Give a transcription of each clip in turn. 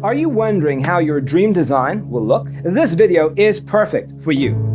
Are you wondering how your dream design will look? This video is perfect for you.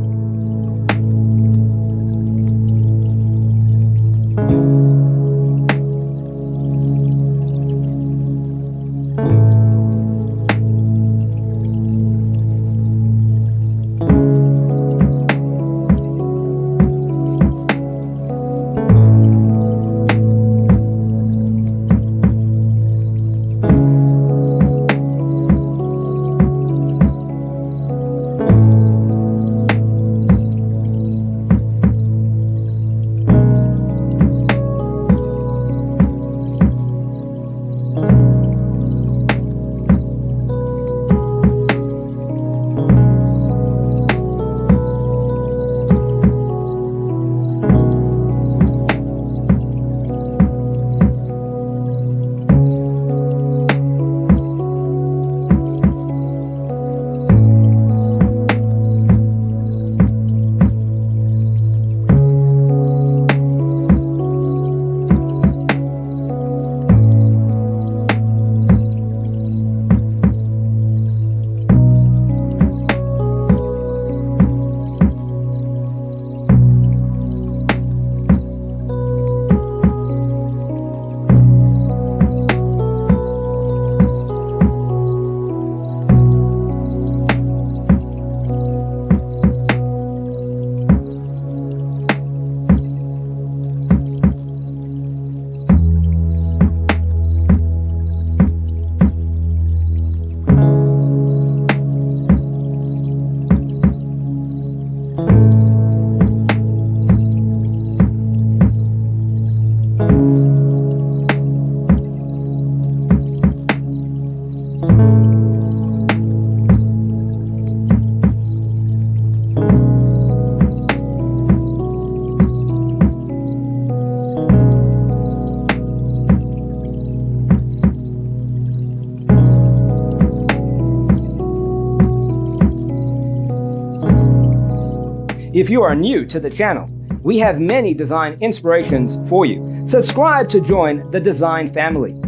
If you are new to the channel, we have many design inspirations for you. Subscribe to join the design family.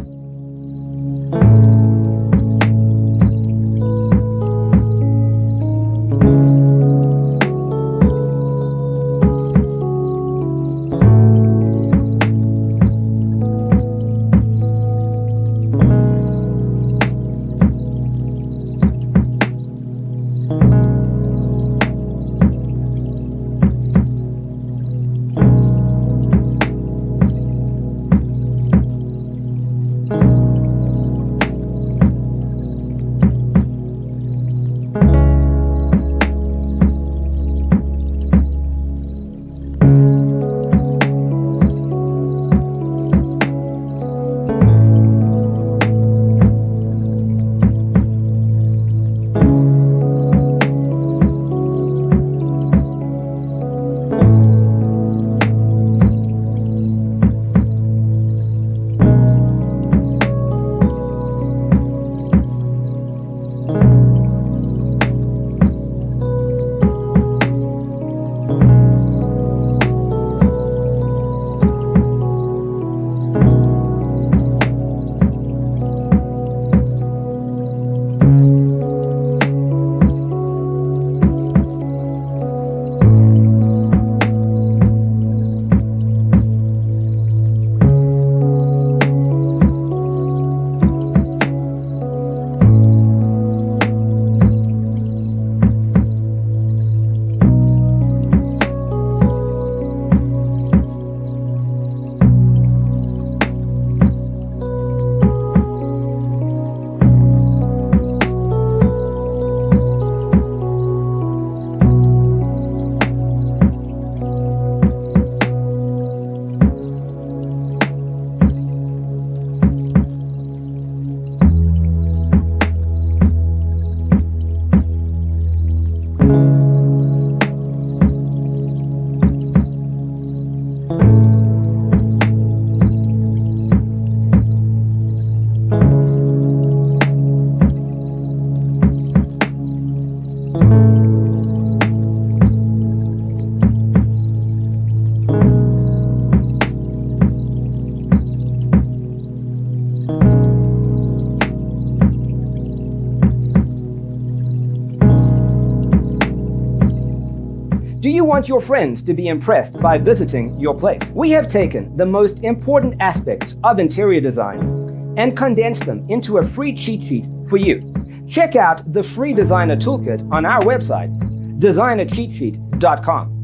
Do you want your friends to be impressed by visiting your place? We have taken the most important aspects of interior design and condensed them into a free cheat sheet for you. Check out the free designer toolkit on our website, designercheatsheet.com.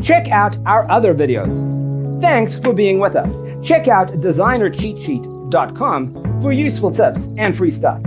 Check out our other videos. Thanks for being with us. Check out designercheatsheet.com for useful tips and free stuff.